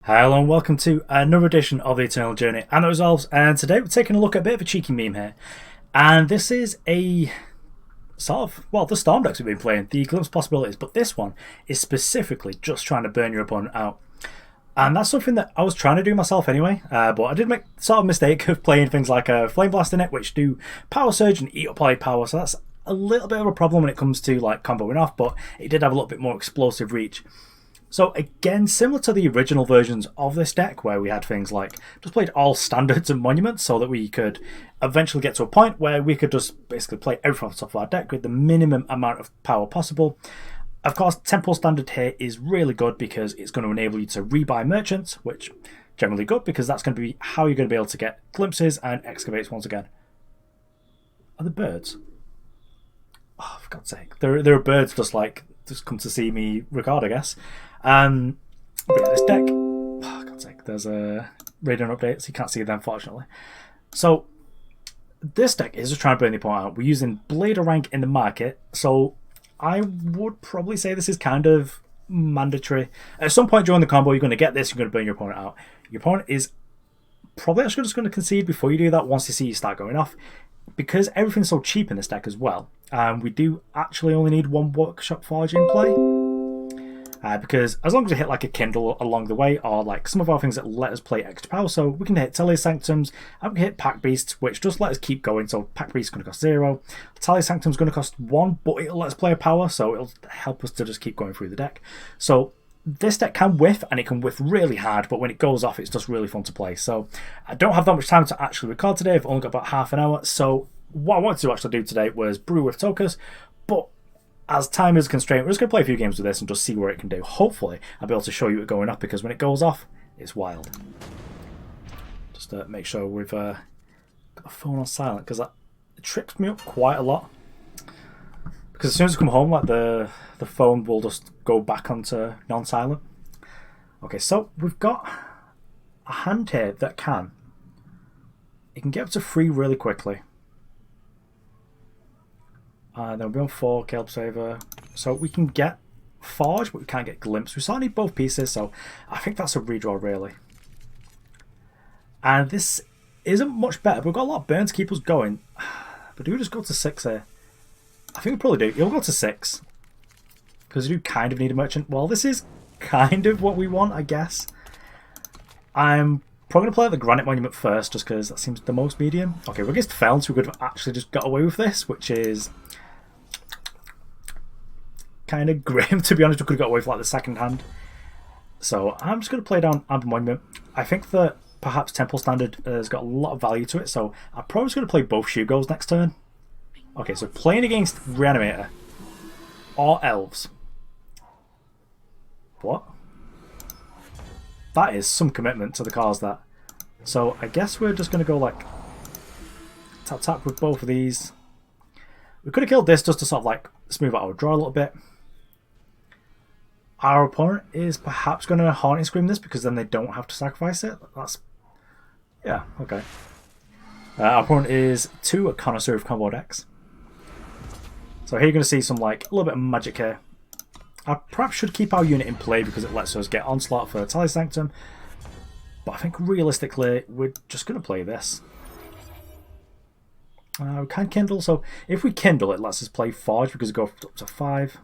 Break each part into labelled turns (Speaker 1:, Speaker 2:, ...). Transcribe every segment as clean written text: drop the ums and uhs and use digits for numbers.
Speaker 1: Hello and welcome to another edition of the Eternal Journey and the Resolves, and today we're taking a look at a bit of a cheeky meme here. And this is a sort of, well, the Storm decks we've been playing, the Glimpse Possibilities, but this one is specifically just trying to burn your opponent out. And that's something that I was trying to do myself anyway, but I did make sort of mistake of playing things like a Flame Blast in it, which do Power Surge and eat up all your power, so that's a little bit of a problem when it comes to like comboing off, but it did have a little bit more explosive reach. So again, similar to the original versions of this deck, where we had things like just played all standards and monuments so that we could eventually get to a point where we could just basically play everything off the top of our deck with the minimum amount of power possible. Of course, Temple Standard here is really good because it's going to enable you to rebuy merchants, which generally good because that's going to be how you're going to be able to get glimpses and excavates once again. Are the birds? Oh, for God's sake. There are birds just come to see me record, I guess. But yeah, this deck, oh, God's sake, there's a radar update, so you can't see them, unfortunately. So this deck is just trying to burn the opponent out. We're using Bladerang in the market, so I would probably say this is kind of mandatory. At some point during the combo, you're going to get this, you're going to burn your opponent out. Your opponent is probably actually just going to concede before you do that once they see you start going off. Because everything's so cheap in this deck as well, we do actually only need one Workshop Forge in play. Because as long as we hit like a Kindle along the way, or like some of our things that let us play extra power, so we can hit Talir Sanctums, and we can hit Packbeast, which just let us keep going. So Packbeast is going to cost 0, Talir Sanctum is going to cost 1, but it'll let us play a power, so it'll help us to just keep going through the deck. So this deck can whiff, and it can whiff really hard, but when it goes off, it's just really fun to play. So I don't have that much time to actually record today. I've only got about half an hour, so what I wanted to actually do today was brew with Tokas, but as time is a constraint, we're just going to play a few games with this and just see what it can do. Hopefully, I'll be able to show you it going up, because when it goes off, it's wild. Just to make sure we've got the phone on silent, because that trips me up quite a lot. Because as soon as I come home, like the phone will just go back onto non-silent. Okay, so we've got a hand here that it can get up to 3 really quickly. And then we'll be on 4, Kaleb Saver. So we can get Forge, but we can't get Glimpse. We sort of need both pieces, so I think that's a redraw, really. And this isn't much better, but we've got a lot of burn to keep us going. But do we just go to 6 here? I think we probably do. You'll go to 6. Because we do kind of need a merchant. Well, this is kind of what we want, I guess. I'm probably going to play the Granite Monument first, just because that seems the most medium. Okay, we're against Feln, so we could have actually just got away with this, which is kind of grim, to be honest. We could have got away with like the second hand. So I'm just going to play down Amber Monument. I think that perhaps Temple Standard has got a lot of value to it, so I'm probably just going to play both Shugos next turn. Okay, so playing against Reanimator or Elves. What? That is some commitment to the cause, that. So I guess we're just going to go like tap with both of these. We could have killed this just to sort of like smooth out our draw a little bit. Our opponent is perhaps going to Haunting Scream this, because then they don't have to sacrifice it. That's, yeah, okay. Our opponent is 2 a connoisseur of combo decks. So here you're going to see some like a little bit of magic here. I perhaps should keep our unit in play because it lets us get Onslaught for Talir Sanctum. But I think realistically, we're just going to play this. We can Kindle, so if we Kindle, it lets us play Forge because we go up to 5.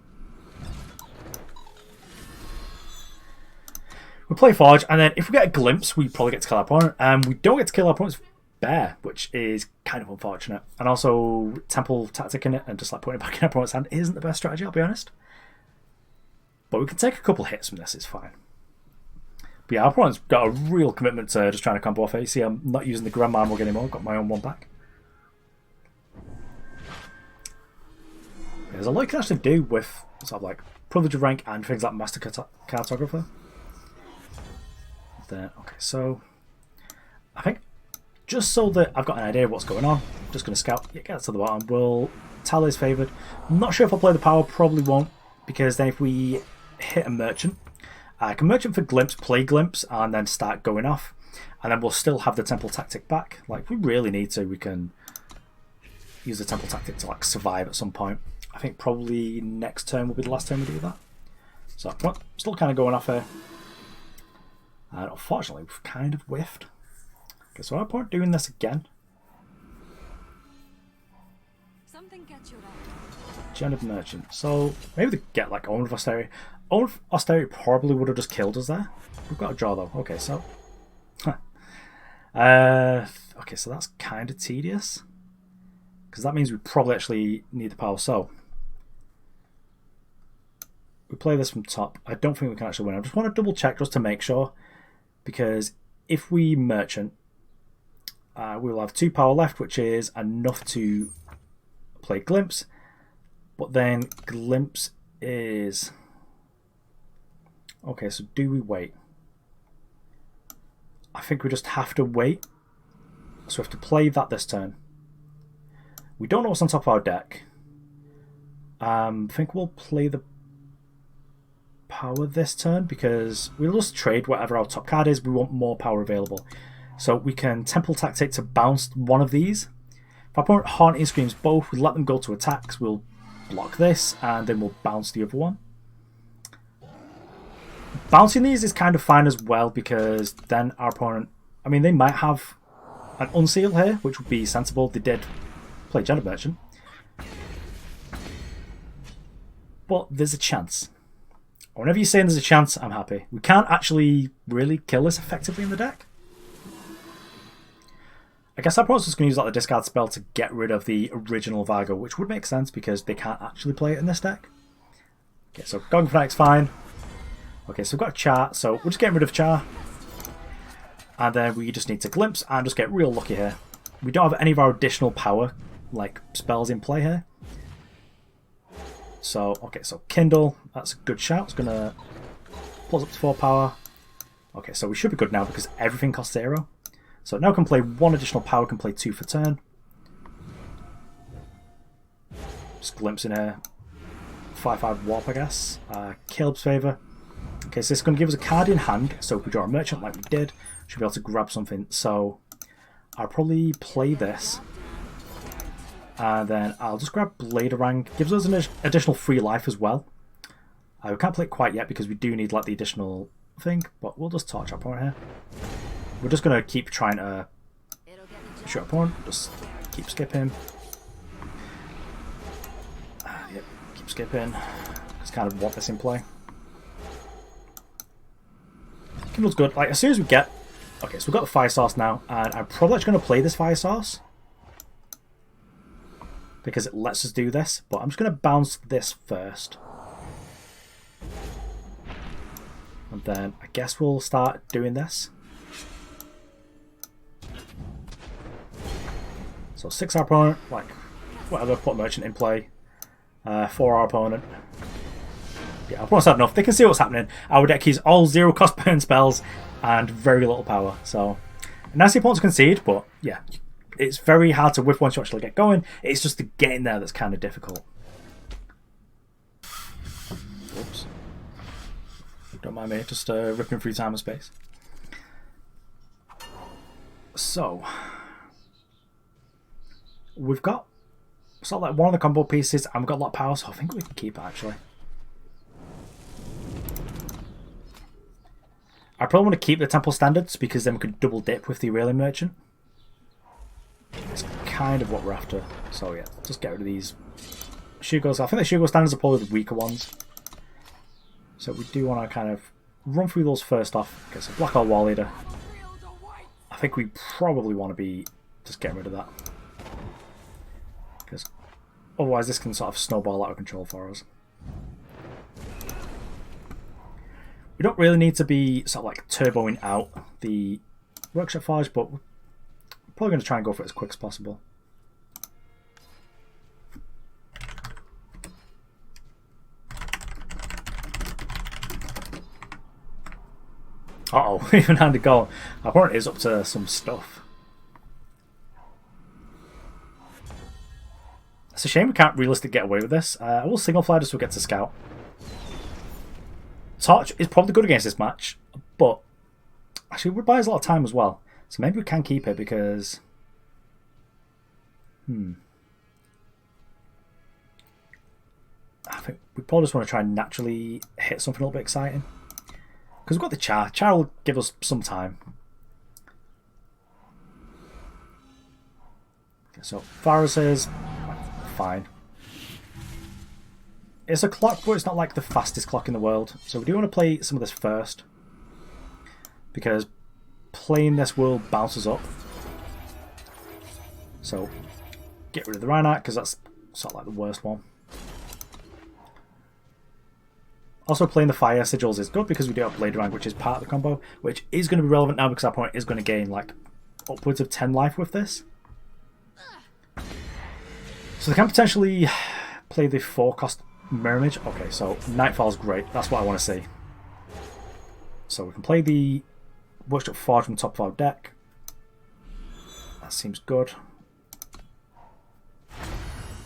Speaker 1: We play Forge, and then if we get a Glimpse, we probably get to kill our opponent. And we don't get to kill our opponent's Bear, which is kind of unfortunate. And also, Temple Tactic in it and just like putting it back in our opponent's hand isn't the best strategy, I'll be honest. But we can take a couple of hits from this, it's fine. But yeah, our opponent's got a real commitment to just trying to combo off it. You see, I'm not using the Grandma Mug anymore, I've got my own one back. There's a lot you can actually do with sort of like Privilege of Rank and things like Master Cartographer. There, okay, so I think just so that I've got an idea of what's going on, I'm just going to scout, yeah, get to the bottom. Well, Talir's favoured. I'm not sure if I'll play the power, probably won't, because then if we hit a merchant, I can merchant for Glimpse, play Glimpse, and then start going off. And then we'll still have the Temple Tactic back. Like, if we really need to, we can use the Temple Tactic to like survive at some point. I think probably next turn will be the last time we do that. So, well, still kind of going off here. And unfortunately, we've kind of whiffed. Okay, so our opponent doing this again. Gendered Merchant. So maybe they get like Omen of Austerity. Omen of Austerity probably would have just killed us there. We've got a draw though. Okay, so. Okay, so that's kind of tedious. Because that means we probably actually need the power. So we play this from top. I don't think we can actually win. I just want to double check just to make sure. Because if we merchant, we'll have 2 power left, which is enough to play Glimpse. But then Glimpse is... Okay, so do we wait? I think we just have to wait. So we have to play that this turn. We don't know what's on top of our deck. I think we'll play the power this turn because we'll just trade whatever our top card is. We want more power available. So we can Temple Tactic to bounce one of these. If our opponent Haunting Screams both, we let them go to attacks. We'll block this and then we'll bounce the other one. Bouncing these is kind of fine as well because then our opponent, I mean, they might have an Unseal here, which would be sensible. They did play Gendered Merchant. But there's a chance. Whenever you're saying there's a chance, I'm happy. We can't actually really kill this effectively in the deck. I guess our opponent's just going to use like the discard spell to get rid of the original Vargo, which would make sense because they can't actually play it in this deck. Okay, so going for Fnatic's fine. Okay, so we've got a Char, so we're just getting rid of Char. And then we just need to Glimpse and just get real lucky here. We don't have any of our additional power, like, spells in play here. So, okay, so Kindle, that's a good shout. It's going to pull us up to 4 power. Okay, so we should be good now because everything costs 0. So now can play 1 additional power, can play 2 for turn. Just Glimpse in here. 5/5 Warp, I guess. Kaleb's favour. Okay, so this is going to give us a card in hand. So if we draw a Merchant like we did, should be able to grab something. So I'll probably play this. And then I'll just grab Bladerang. Gives us an additional free life as well. We can't play it quite yet because we do need like the additional thing. But we'll just torch our opponent here. We're just going to keep trying to shoot our opponent. Just keep skipping. Yep, keep skipping. Just kind of want this in play. Kindle's good. Like, as soon as we get... Okay, so we've got the Fire Source now. And I'm probably actually going to play this Fire Source. Because it lets us do this. But I'm just going to bounce this first. And then I guess we'll start doing this. So 6 our opponent, like, whatever, put Merchant in play. 4 our opponent. Yeah, our opponent's had enough. They can see what's happening. Our deck is all 0 cost burn spells and very little power. So, nice the opponents concede, but yeah, it's very hard to whiff once you actually get going. It's just the getting there that's kind of difficult. Oops. Don't mind me, just ripping through time and space. So... We've got sort of like one of the combo pieces and we've got a lot of power, so I think we can keep it actually. I probably want to keep the Temple Standards because then we could double dip with the Aurelia Merchant. It's kind of what we're after. So yeah, just get rid of these Shugos. I think the Shugo Standards are probably the weaker ones. So we do want to kind of run through those first off. Okay, so Black Hole War Leader. I think we probably want to be just getting rid of that. Because otherwise this can sort of snowball out of control for us. We don't really need to be sort of like turboing out the Workshop Forge, but we're probably going to try and go for it as quick as possible. Uh-oh, even-handed goal. Our opponent is up to some stuff. It's a shame we can't realistically get away with this. I will Signal Fly just so we get to scout. Torch is probably good against this match, but actually it would buy us a lot of time as well. So maybe we can keep it because... I think we probably just want to try and naturally hit something a little bit exciting. Because we've got the Char. Char will give us some time. Okay, so Varus is fine. It's a clock, but it's not like the fastest clock in the world. So we do want to play some of this first. Because playing this will bounce us up. So get rid of the Granite, because that's sort of like the worst one. Also playing the fire sigils is good because we do have Bladerang, which is part of the combo, which is going to be relevant now because our opponent is going to gain like upwards of 10 life with this. So they can potentially play the 4-cost Mirror Image. Okay, so Nightfall's great. That's what I want to see. So we can play the Workshop Forge from the top of our deck. That seems good.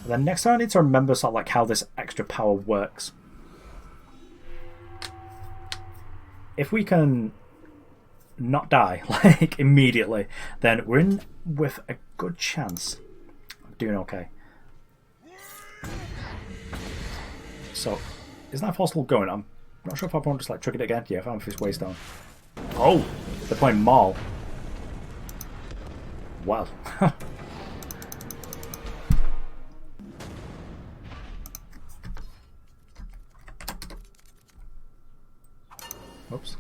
Speaker 1: And then next time I need to remember sort of like how this extra power works. If we can not die like immediately, then we're in with a good chance of doing okay. So, is that still going? I'm not sure if I want to just like trigger it again. Yeah, if I'm his waist down. Oh, they're playing Maul. Wow. Oops.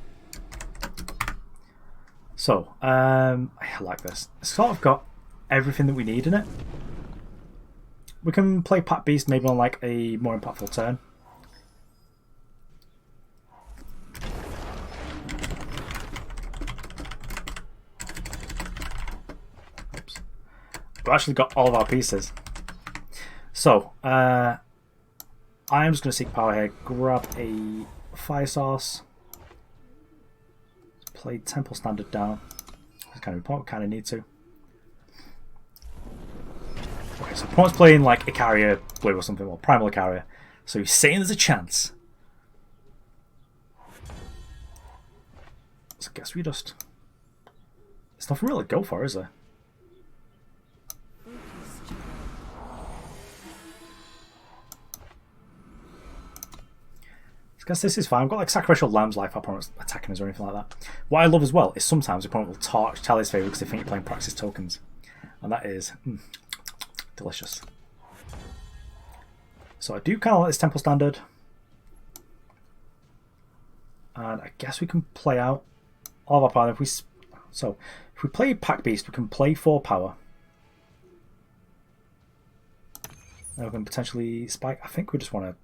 Speaker 1: So, I like this. It's sort of got everything that we need in it. We can play Packbeast maybe on like a more impactful turn. Oops. We've actually got all of our pieces. So, I am just going to seek power here. Grab a fire source. Play Temple Standard down. It's kind of important, kind of need to. Okay, so opponent's playing like Icaria Blue or something, or Primal Icaria. So he's saying there's a chance. So I guess we just... There's nothing really to go for, is there? I guess this is fine. I've got like Sacrificial Lamb's life, our opponent's attacking us or anything like that. What I love as well is sometimes the opponent will torch Talir's favour because they think you're playing Praxis tokens. And that is delicious. So I do kind of like this Temple Standard. And I guess we can play out all of our power. If we play Packbeast, we can play 4 power. And we can potentially spike. I think we just want to...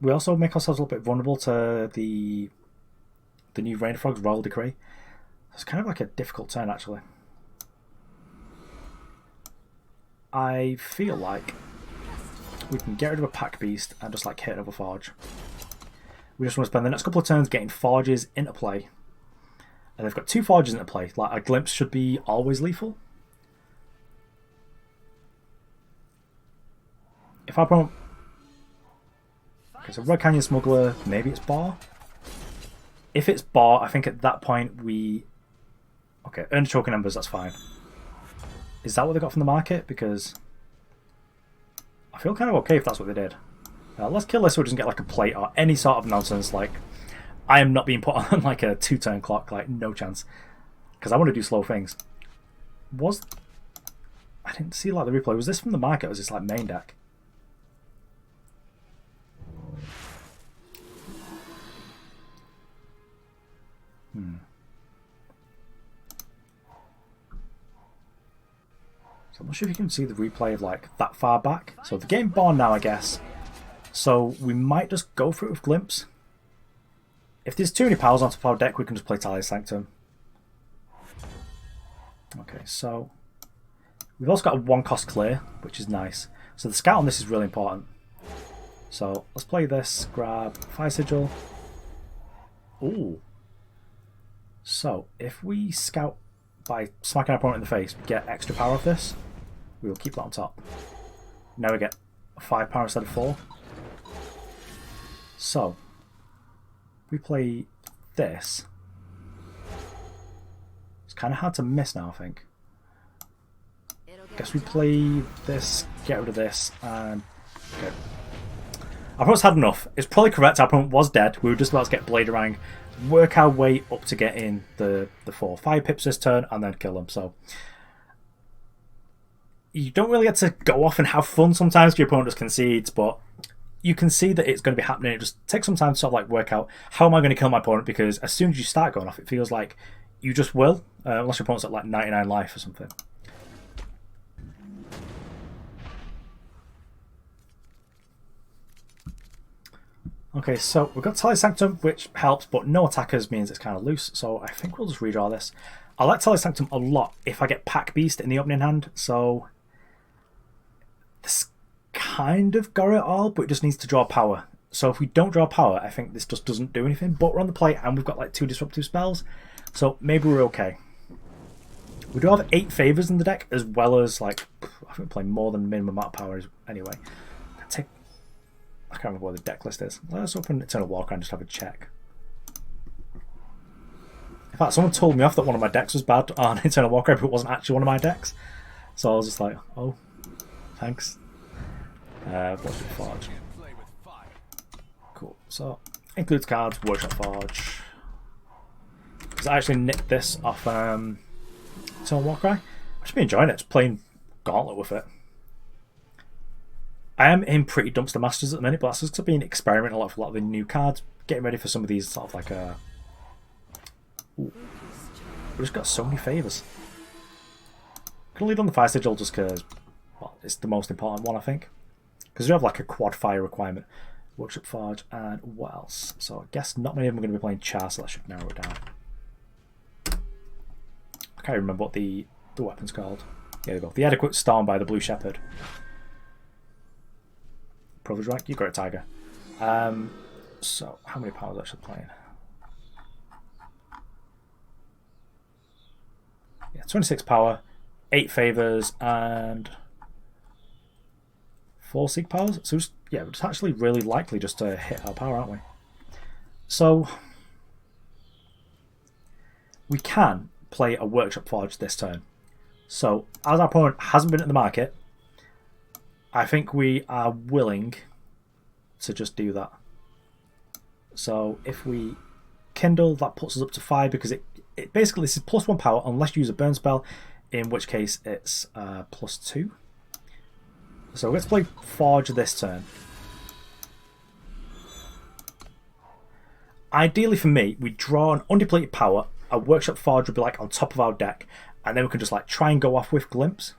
Speaker 1: We also make ourselves a little bit vulnerable to the new Rain Frog's Royal Decree. It's kind of like a difficult turn, actually. I feel like we can get rid of a Packbeast and just like hit another Forge. We just want to spend the next couple of turns getting Forges into play. And they've got 2 Forges into play. Like a Glimpse should be always lethal. If our opponent... Okay, so Red Canyon Smuggler, maybe it's Bar. If it's Bar, I think at that point we... Okay, earn choking numbers, that's fine. Is that what they got from the market? Because I feel kind of okay if that's what they did. Let's kill this so it doesn't get like a plate or any sort of nonsense. Like, I am not being put on like a 2-turn clock, like no chance. Because I want to do slow things. I didn't see like the replay. Was this from the market or was this like main deck? So I'm not sure if you can see the replay of like that far back. So the game born now, I guess. So we might just go for it with Glimpse. If there's too many powers on top of our deck, we can just play Talir's Sanctum. Okay, so we've also got a 1-cost clear, which is nice. So the scout on this is really important. So let's play this, grab Fire Sigil. Ooh. So if we scout by smacking our opponent in the face, we get extra power off this. We will keep that on top. Now we get 5 power instead of 4. So we play this. It's kind of hard to miss now, I think. Guess we play this, get rid of this, and okay. Our opponent's had enough. It's probably correct. Our opponent was dead. We were just about to get Bladerang, work our way up to get in the 4 fire pips this turn, and then kill them. So you don't really get to go off and have fun sometimes. Your opponent just concedes, but you can see that it's going to be happening. It just takes some time to sort of like work out how am I going to kill my opponent, because as soon as you start going off, it feels like you just will, unless your opponent's at like 99 life or something. Okay, so we've got Talir Sanctum, which helps, but no attackers means it's kind of loose, so I think we'll just redraw this. I like Talir Sanctum a lot if I get Packbeast in the opening hand, so this kind of got it all, but it just needs to draw power. So if we don't draw power, I think this just doesn't do anything, but we're on the play and we've got like 2 disruptive spells, so maybe we're okay. We do have 8 favors in the deck, as well as like, I think we're playing more than the minimum amount of power anyway. I can't remember what the deck list is. Let's open Eternal Warcry and just have a check. In fact, someone told me off that one of my decks was bad on Eternal Warcry, but it wasn't actually one of my decks. So I was just like, oh, thanks. What's the Forge? Cool. So, includes cards, Workshop Forge. Because I actually nicked this off Eternal Warcry. I've just been enjoying it, just playing Gauntlet with it. I am in pretty dumpster masters at the minute, but that's just been experimenting a lot with a lot of the new cards, getting ready for some of these sort of like Ooh. We've just got so many favours. Gonna lead on the Fire Sigil just because, well, it's the most important one, I think. Because you have like a quad fire requirement. Workshop Forge and what else? So I guess not many of them are going to be playing Char, so that should narrow it down. I can't remember what the weapon's called. There we go. The Adequate Storm by the Blue Shepherd. Privilege rank, you got it, Tiger. So how many powers actually playing? Yeah, 26 power, 8 favors, and 4 sig powers. So just, yeah, it's actually really likely just to hit our power, aren't we? So we can play a Workshop Forge this turn. So as our opponent hasn't been at the market, I think we are willing to just do that. So if we Kindle, that puts us up to 5 because it basically, this is +1 power unless you use a burn spell, in which case it's +2. So let's play Forge this turn. Ideally for me, we draw an undepleted power, a Workshop Forge would be like on top of our deck, and then we can just like try and go off with Glimpse.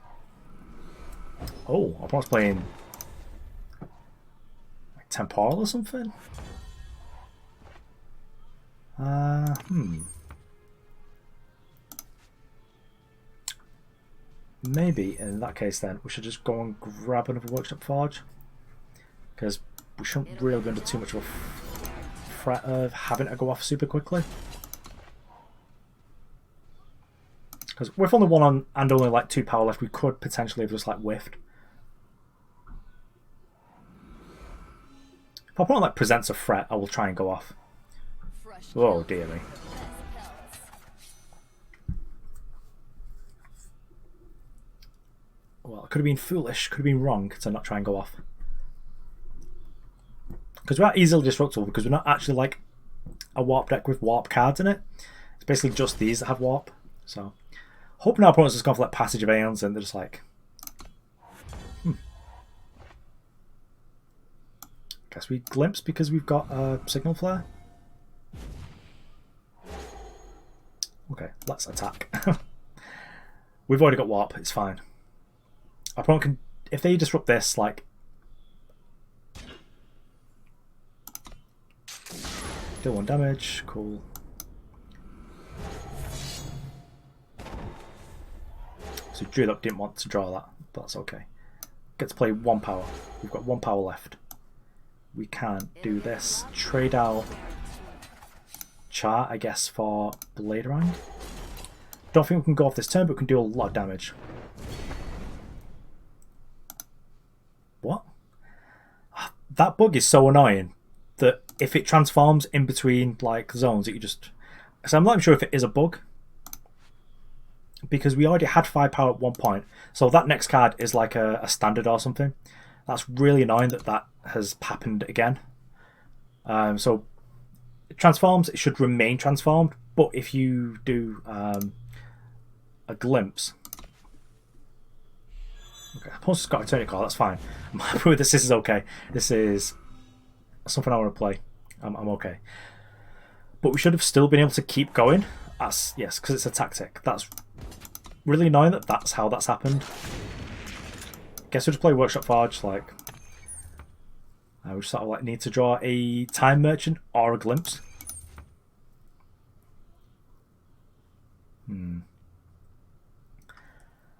Speaker 1: Oh, I was playing like Temporal or something. Maybe in that case then we should just go and grab another Workshop Forge, because we shouldn't really go into too much of a threat of having to go off super quickly. Because with only 1 on and only like 2 power left, we could potentially have just like whiffed. If our opponent like presents a threat, I will try and go off. Oh dear me. Well, it could have been foolish, could have been wrong to not try and go off. Because we're not easily disruptible, because we're not actually like a warp deck with warp cards in it. It's basically just these that have warp. So hoping our opponents just gone for like Passage of Aeons and they're just like, guess we Glimpse because we've got a Signal Flare. Okay, let's attack. We've already got warp, it's fine. Our opponent can, if they disrupt this, like, deal 1 damage, cool. So Druid up didn't want to draw that, but that's okay. Get to play 1 power. We've got 1 power left. We can do this. Trade out Char, I guess, for Bladerang. Don't think we can go off this turn, but we can do a lot of damage. What? That bug is so annoying that if it transforms in between like zones, you just... So I'm not even sure if it is a bug, because we already had 5 power at one point. So that next card is like a standard or something. That's really annoying that that has happened again. So it transforms, it should remain transformed, but if you do a glimpse... Okay, opponent's got a Eternity Core, that's fine. I'm happy with this, this is okay. This is something I want to play. I'm okay. But we should have still been able to keep going. That's, yes, because it's a tactic. That's really annoying that that's how that's happened. Guess we'll just play Workshop Forge, like... we just sort of like need to draw a Time Merchant or a Glimpse.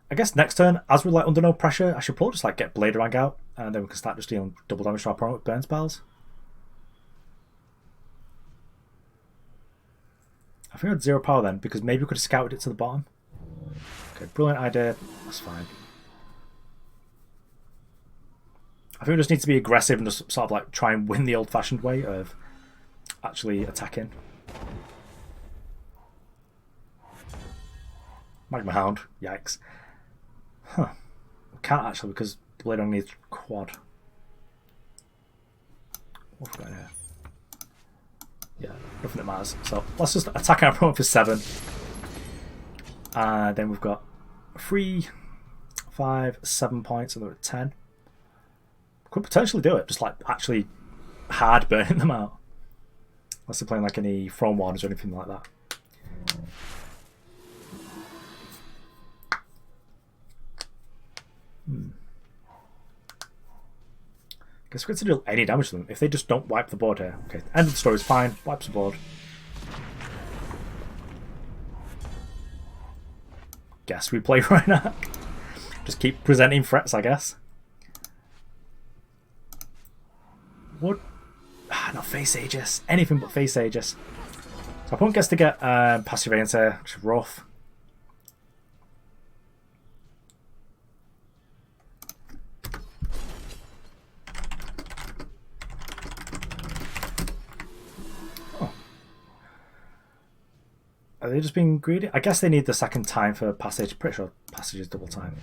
Speaker 1: I guess next turn, as we're like under no pressure, I should probably just like get Bladerang out, and then we can start just dealing double damage to our opponent with burn spells. I think I had 0 power then, because maybe we could have scouted it to the bottom. Okay, brilliant idea. That's fine. I think we just need to be aggressive and just sort of like try and win the old-fashioned way of actually attacking. Magma Hound. Yikes. Huh. We can't actually because the Bladerang needs quad. What have we got here? Yeah, nothing that matters. So let's just attack our opponent for 7. Then we've got 3, 5, 7 points, and we're at 10. Could potentially do it, just like actually hard burning them out. Unless they're playing like any Throne Wardens or anything like that. Guess we're going to deal any damage to them if they just don't wipe the board here. Okay, end of the story is fine. Wipes the board. Guess we play right now. Just keep presenting threats, I guess. What? Not Face Aegis. Anything but Face Aegis. So opponent gets to get passive answer, which is rough. Oh. Are they just being greedy? I guess they need the second time for passage. Pretty sure passage is double time.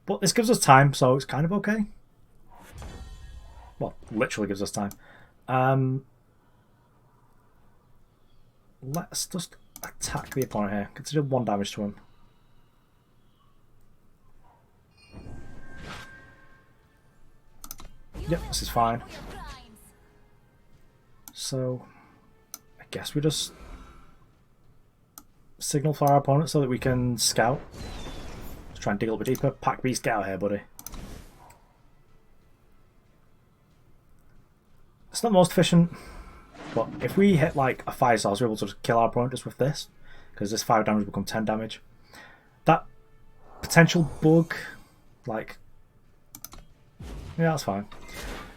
Speaker 1: But this gives us time, so it's kind of okay. Well, literally gives us time. Let's just attack the opponent here. Consider 1 damage to him. Yep, this is fine. So, I guess we just signal for our opponent so that we can scout. Try and dig a little bit deeper. Packbeast, get out of here, buddy. It's not the most efficient, but if we hit like a 5 stars, we're able to just kill our opponent just with this, because this 5 damage will become 10 damage. That potential bug, like, yeah, that's fine.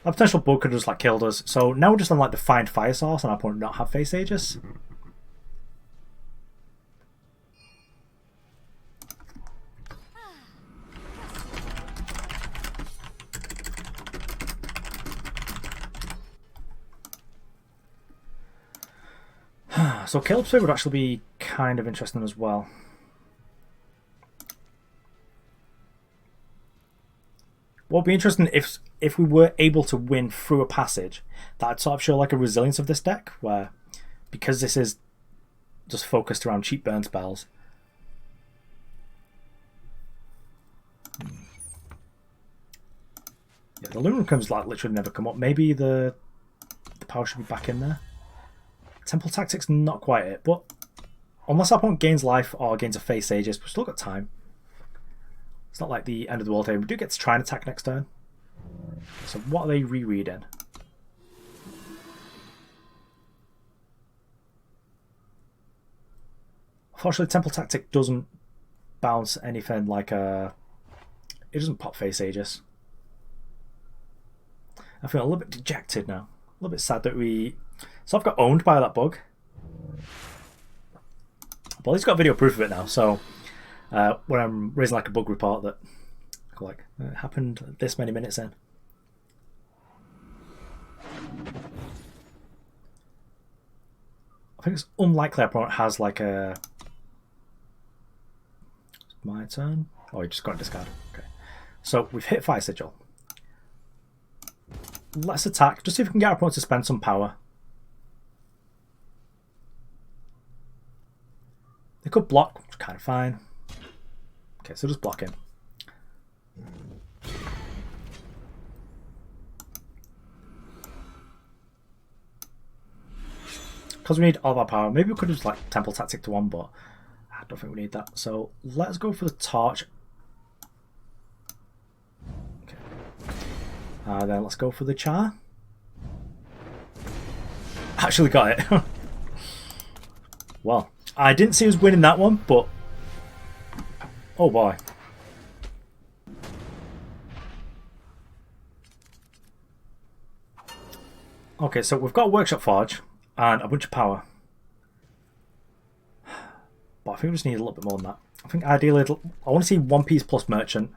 Speaker 1: That potential bug could have just like killed us. So now we're just on like the find fire source, and our opponent not have Face Aegis. So Kaleb's Fate would actually be kind of interesting as well. What would be interesting if we were able to win through a passage, that'd sort of show like a resilience of this deck, where because this is just focused around cheap burn spells. Yeah, the Lunar comes like literally never come up. Maybe the power should be back in there. Temple Tactics, not quite it, but unless our opponent gains life or gains a Face Aegis, we've still got time. It's not like the end of the world here. We do get to try and attack next turn. So what are they rereading? Unfortunately, Temple Tactic doesn't bounce anything like a... It doesn't pop Face Aegis. I feel a little bit dejected now. A little bit sad that we... So I've got owned by that bug. Well, he's got video proof of it now, so when I'm raising like a bug report that like it happened this many minutes in. I think it's unlikely our opponent has like a... My turn. Oh, you just got to discard. Okay. So we've hit Fire Sigil. Let's attack. Just see if we can get our opponent to spend some power. They could block, which is kind of fine. Okay, so just block him. Because we need all of our power. Maybe we could have just like Temple Tactic to one, but I don't think we need that. So let's go for the Torch. Okay. Then let's go for the Char. Actually got it. Well, I didn't see us winning that one, but oh boy. Okay, so we've got a Workshop Forge and a bunch of power. But I think we just need a little bit more than that. I think ideally, I want to see 1 piece plus Merchant.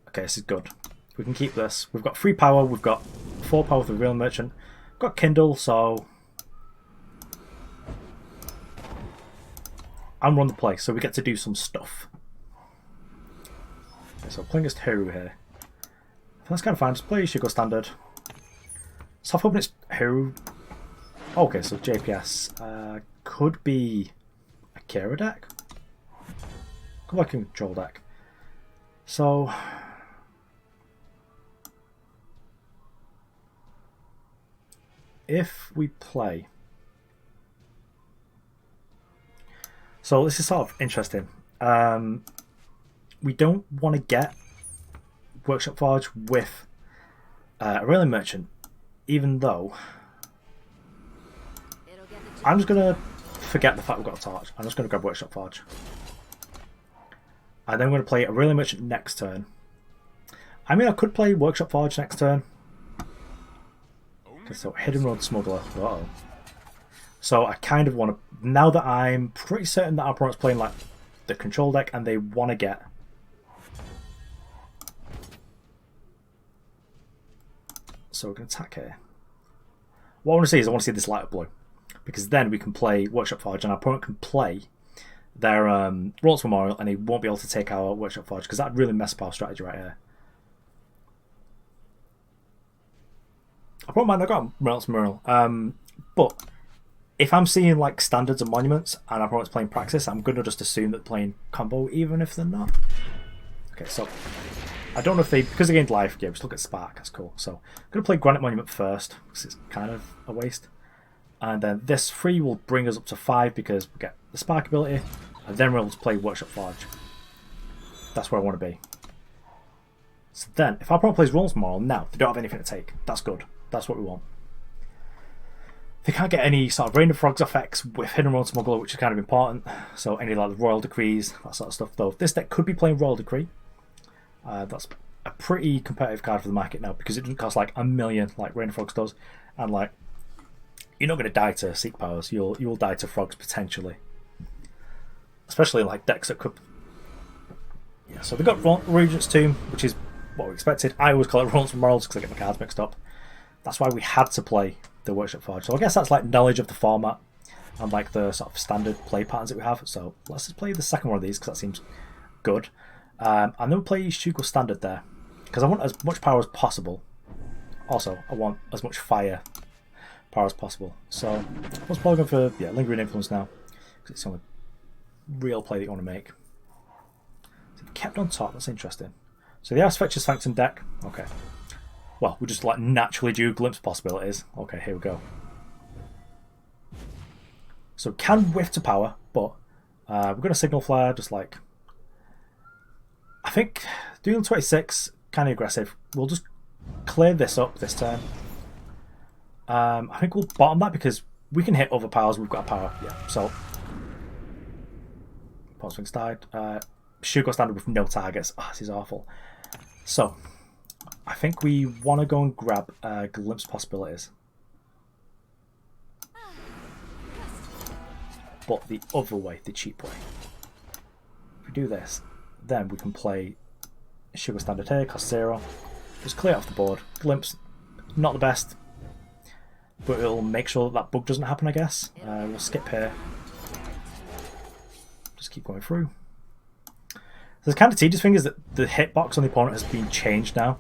Speaker 1: Okay, this is good. We can keep this. We've got 3 power, we've got 4 power with the real Merchant. We've got Kindle, so and run the play, so we get to do some stuff. Okay, so playing against Hero here. That's kind of fine. Just play Shugo standard. So I'm hoping it's Hero. Okay, so JPS could be a Kira deck. Could be like a control deck. So if we play, so this is sort of interesting. We don't want to get Workshop Forge with a Railing Merchant, even though I'm just going to forget the fact we've got a Torch. I'm just going to grab Workshop Forge. And then I'm going to play a Railing Merchant next turn. I mean, I could play Workshop Forge next turn. Okay, so Hidden Road Smuggler. Uh-oh. So I kind of want to, now that I'm pretty certain that our opponent's playing like the control deck and they want to get so we're going to attack here. What I want to see is I want to see this light up blue, because then we can play Workshop Forge and our opponent can play their Roll's Memorial and he won't be able to take our Workshop Forge, because that'd really mess up our strategy right here. I don't mind, I got Roll's Memorial, but if I'm seeing like standards and monuments and our opponent's playing Praxis, I'm going to just assume that they're playing combo even if they're not. Okay, so I don't know if they, because they gained life, yeah, just look at Spark, that's cool. So I'm going to play Granite Monument first, because it's kind of a waste. And then this 3 will bring us up to 5 because we get the Spark ability, and then we'll just play Workshop Forge. That's where I want to be. So then, if our opponent plays Roll's Memorial, now they don't have anything to take. That's good. That's what we want. They can't get any sort of Rain of Frogs effects with Hidden Road Smuggler, which is kind of important. So any like the Royal Decrees, that sort of stuff. Though this deck could be playing Royal Decree. That's a pretty competitive card for the market now, because it doesn't cost like 1 million like Rain of Frogs does, and like you're not going to die to Seek Powers. You'll die to Frogs potentially, especially like decks that could. Yeah, so they got Regent's Tomb, which is what we expected. I always call it Roll's Memorials because I get my cards mixed up. That's why we had to play the Workshop Forge. So I guess that's like knowledge of the format and like the sort of standard play patterns that we have. So let's just play the second one of these because that seems good. And then we'll play Shugo standard there, because I want as much power as possible. Also, I want as much fire power as possible. So let's probably go for Lingering Influence now, because it's the only real play that you want to make. So kept on top, that's interesting. So the Archfetcher's Sanctum deck, okay. Well, we just like naturally do glimpse possibilities. Okay, here we go. So can whiff to power, but we're going to Signal Flare, just like, I think doing 26 kind of aggressive. We'll just clear this up this turn. I think we'll bottom that because we can hit other powers. We've got power, yeah. So Pawn Swings died. Shugo standard with no targets. Oh, this is awful. So I think we want to go and grab Glimpse Possibilities. But the other way, the cheap way. If we do this, then we can play Shugo standard here, cost 0. Just clear it off the board. Glimpse, not the best, but it'll make sure that bug doesn't happen, I guess. We'll skip here. Just keep going through. So The kind of tedious thing is that the hitbox on the opponent has been changed now.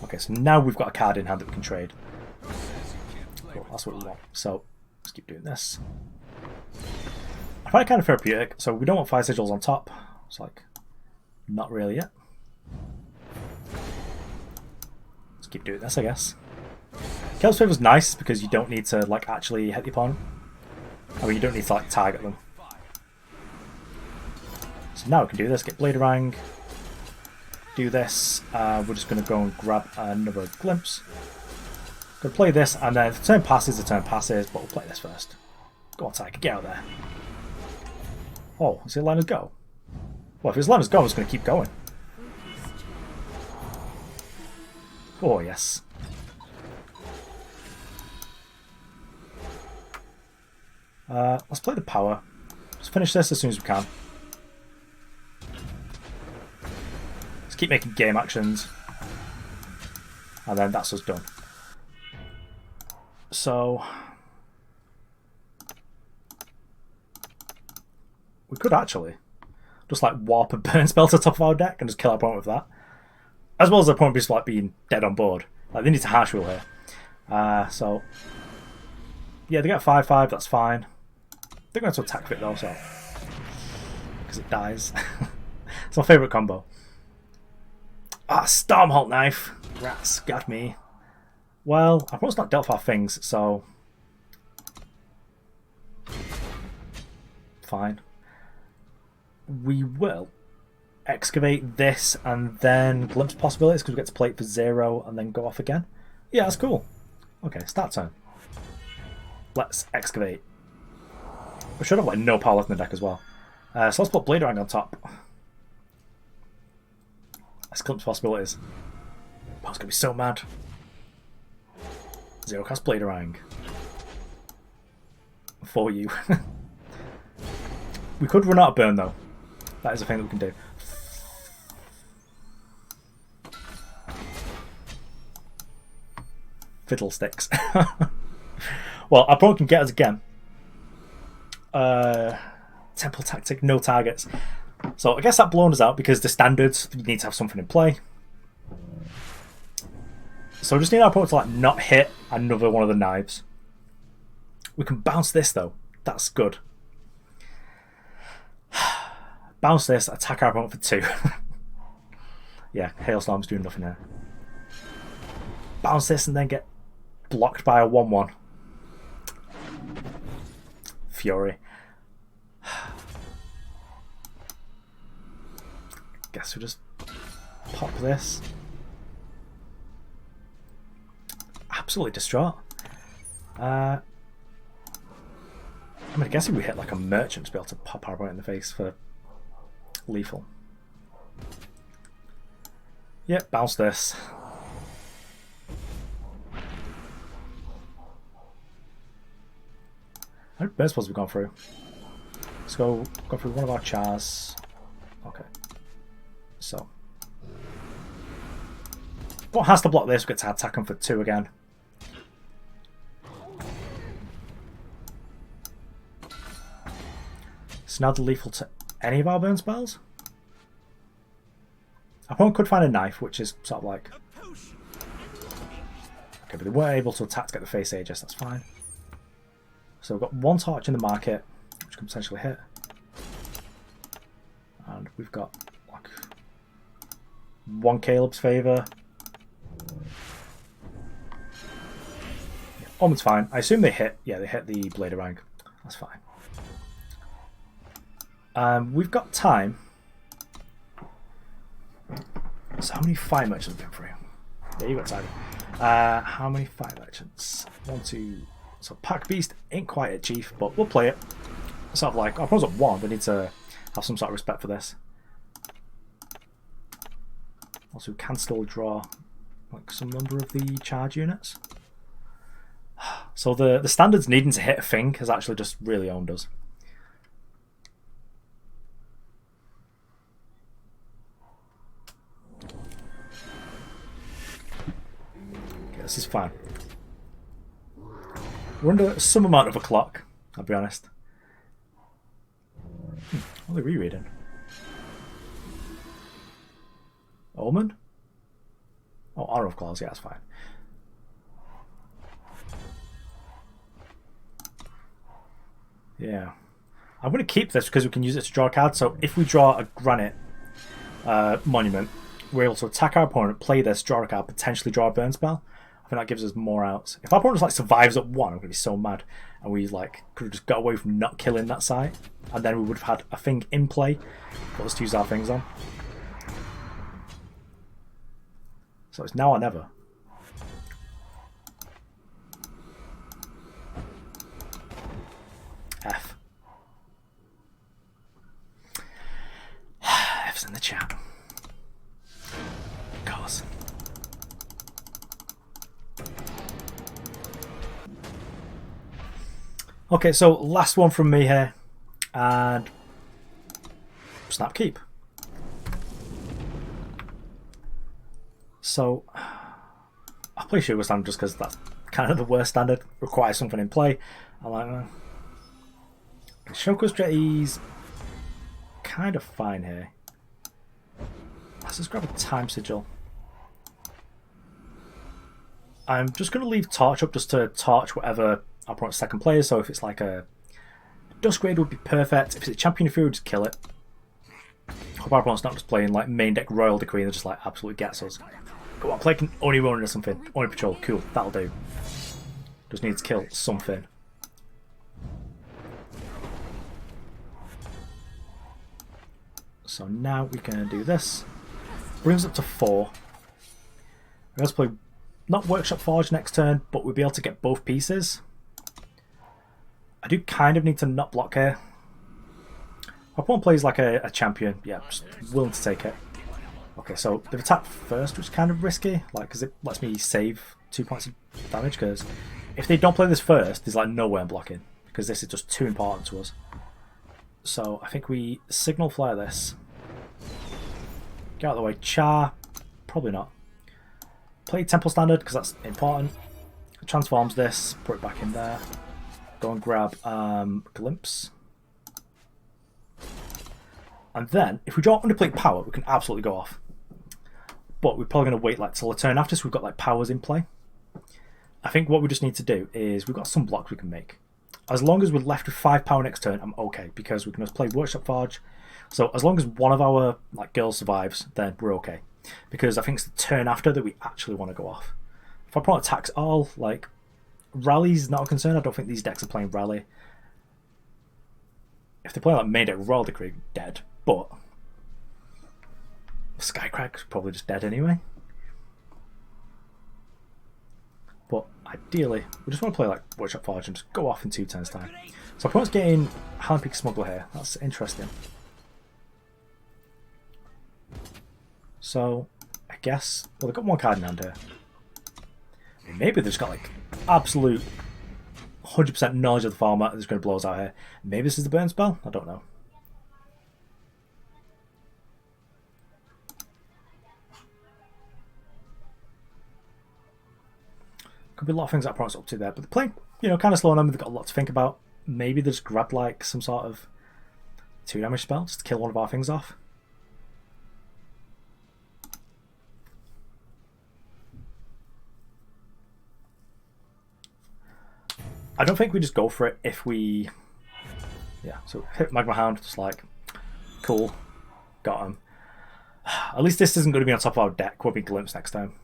Speaker 1: Okay, so now we've got a card in hand that we can trade. Cool, that's what we want. So let's keep doing this. I find it kind of therapeutic, so we don't want 5 sigils on top. It's like, not really yet. Let's keep doing this, I guess. Kaleb's Favour's nice because you don't need to like actually hit the opponent. I mean, you don't need to like target them. So now we can do this, get Bladerang, do this. We're just going to go and grab another glimpse. Going to play this, and then if the turn passes, the turn passes, but we'll play this first. Go on, Tiger, get out there. Oh, is it letting us go? Well, if it's letting us go, it's going to keep going. Oh, yes. Let's play the power. Let's finish this as soon as we can. Let's keep making game actions. And then that's us done. So we could actually just like warp a burn spell to the top of our deck and just kill our opponent with that. As well as the opponent just like being dead on board. Like they need to harsh rule here. So yeah, they get 5/5, that's fine. They're going to attack it though, so because it dies. It's my favourite combo. Ah, Stormholt Knife. Rats, got me. Well, I've almost not dealt far things, so fine. We will excavate this and then glimpse possibilities because we get to play it for 0 and then go off again. Yeah, that's cool. Okay, start turn. Let's excavate. We should have like no power left in the deck as well. So let's put Bladerang on top. Let's glimpse possibilities. Oh, it's gonna be so mad. 0 cast Bladerang. For you. We could run out of burn though. That is a thing that we can do. Fiddlesticks. Well, our opponent can get us again. Temple Tactic, no targets. So I guess that blown us out because the standards, you need to have something in play. So we just need our opponent to like not hit another one of the knives. We can bounce this though. That's good. Bounce this, attack our opponent for 2. Yeah, Hailstorm's doing nothing here. Bounce this and then get blocked by a 1/1. Fury. Guess we'll just pop this. Absolutely distraught. I mean, I guess if we hit like a merchant to be able to pop our opponent in the face for lethal. Yep, bounce this. How many burn spells have we gone through? Let's go through one of our chars. Okay. So. What has to block this? We get to attack him for 2 again. So now the lethal to any of our burn spells? Our opponent could find a knife, which is sort of like... Okay, but they weren't able to attack to get the face Aegis, that's fine. So we've got 1 torch in the market, which can potentially hit. And we've got like 1 Kaleb's Favour. Yeah, Omen's fine. I assume they hit. Yeah, they hit the Bladerang. That's fine. We've got time. So how many fire merchants have we been through? Yeah, you got time. How many fire merchants? 1, 2. So Packbeast ain't quite a chief, but we'll play it. Sort of like, our opponent's at 1. We need to have some sort of respect for this. Also, we can still draw like some number of the charge units. So the standards needing to hit a thing has actually just really owned us. Okay, this is fine. We're under some amount of a clock, I'll be honest. What are they rereading? Omen? Oh, Honor of Claws, yeah, that's fine. Yeah. I'm going to keep this because we can use it to draw a card. So if we draw a Granite monument, we're able to attack our opponent, play this, draw a card, potentially draw a burn spell. I think that gives us more outs. If our opponent like survives at 1, I'm going to be so mad. And we like could have just got away from not killing that site. And then we would have had a thing in play for us to use our things on. So it's now or never. F. F's in the chat. Of course. Okay, so last one from me here. And snap keep. So I'll play Shugo standard just because that's kind of the worst standard. Requires something in play. I like Shoko's Jetty's kind of fine here. Let's just grab a time sigil. I'm just going to leave Torch up just to torch whatever our opponent's second player. So if it's like a Duskgrade would be perfect. If it's a Champion of Fury, just kill it. Hope our opponent's not just playing like main deck Royal Decree and they're just like absolutely gets us. Go on, play Oni Ronin or something. Oni Patrol, cool, that'll do. Just need to kill something. So now we can do this. Brings us up to 4. We're going to play not Workshop Forge next turn, but we'll be able to get both pieces. I do kind of need to not block here. Our opponent plays like a champion. Yeah, just willing to take it. Okay, so they've attacked first, which is kind of risky, like because it lets me save 2 points of damage. Because if they don't play this first, there's like no way I'm blocking because this is just too important to us. So I think we Signal Flare this. Get out of the way. Char, probably not. Play Temple Standard because that's important. Transforms this, put it back in there. Go and grab Glimpse. And then, if we draw Underplate Power, we can absolutely go off. But we're probably going to wait like till the turn after, so we've got like powers in play. I think what we just need to do is, we've got some blocks we can make. As long as we're left with 5 power next turn, I'm okay, because we can just play Workshop Forge. So as long as one of our like girls survives, then we're okay. Because I think it's the turn after that we actually want to go off. If our opponent attacks all, like, Rally's not a concern. I don't think these decks are playing Rally. If they play like main deck Royal Decree, dead. But Skycrack's probably just dead anyway. But ideally, we just want to play like Workshop Forge and just go off in 2 turns time. So opponent's getting Howling Peak Smuggler here. That's interesting. So I guess, well, they've got 1 card in hand here. I mean, maybe they've just got like absolute 100% knowledge of the format that's going to blow us out here. Maybe this is the burn spell? I don't know. Could be a lot of things that opponent's up to there, but they're playing, you know, kind of slow on them. They've got a lot to think about. Maybe they just grabbed like some sort of 2 damage spell just to kill one of our things off. I don't think we just go for it if we... Yeah, so hit Magma Hound, just like, cool, got him. At least this isn't going to be on top of our deck. We'll be Glimpse next time.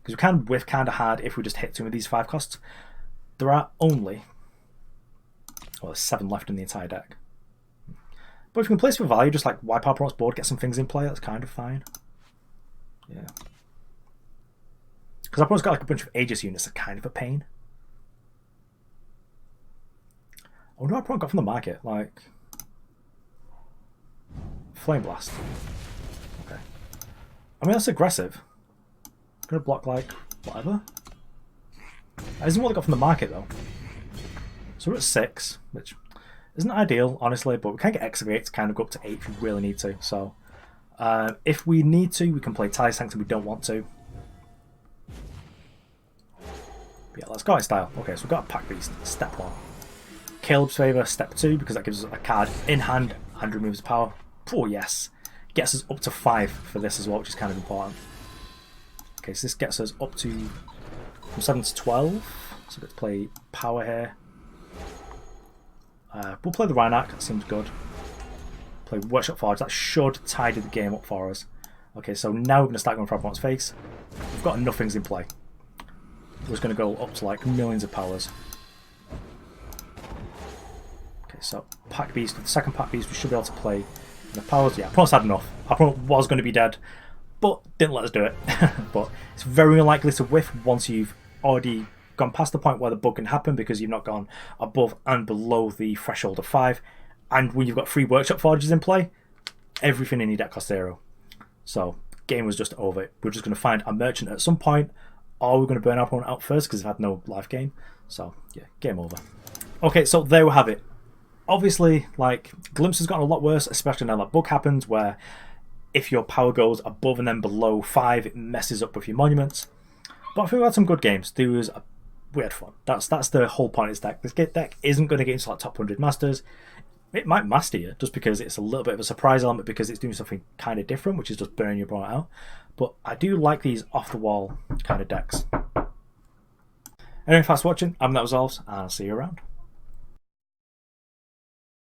Speaker 1: Because we can whiff kind of hard if we just hit 2 of these 5 costs. There are only... Well, there's 7 left in the entire deck. But if we can place for value, just like wipe our opponent's board, get some things in play, that's kind of fine. Yeah. Because our opponent's got like a bunch of Aegis units that are kind of a pain. I wonder what our opponent got from the market, like... Flame Blast. Okay. I mean, that's aggressive. Gonna block like whatever. That isn't what they got from the market though. So we're at 6, which isn't ideal, honestly, but we can get Excavate to kind of go up to 8 if we really need to. So if we need to, we can play Talir Sanctum. We don't want to. But yeah, let's go in style. Okay, so we've got a Packbeast, step 1. Kaleb's Favour, step 2, because that gives us a card in hand and removes the power. Oh yes, gets us up to 5 for this as well, which is kind of important. Okay, so this gets us up to from 7 to 12. So let's play power here. We'll play the Rhinak, that seems good. Play Workshop Forge, that should tidy the game up for us. Okay, so now we're going to start going for everyone's face. We've got enough things in play. We're just going to go up to like millions of powers. Okay, so Packbeast, with the second Packbeast, we should be able to play the powers. Yeah, Pronos had enough. Our opponent was going to be dead, but didn't let us do it. But it's very unlikely to whiff once you've already gone past the point where the bug can happen because you've not gone above and below the threshold of 5. And when you've got 3 Workshop Forges in play, everything in your deck costs 0. So, game was just over. We're just going to find a merchant at some point, or we're going to burn our opponent out first because they've had no life gain. So, yeah, game over. Okay, so there we have it. Obviously, like, Glimpse has gotten a lot worse, especially now that bug happens, where if your power goes above and then below 5, it messes up with your monuments. But I think we had some good games. We had fun. That's the whole point of this deck. This deck isn't going to get into like top 100 masters. It might master you just because it's a little bit of a surprise element because it's doing something kind of different, which is just burning your opponent out. But I do like these off-the-wall kind of decks. Anyway, thanks for watching. I'm That Resolves, and I'll see you around.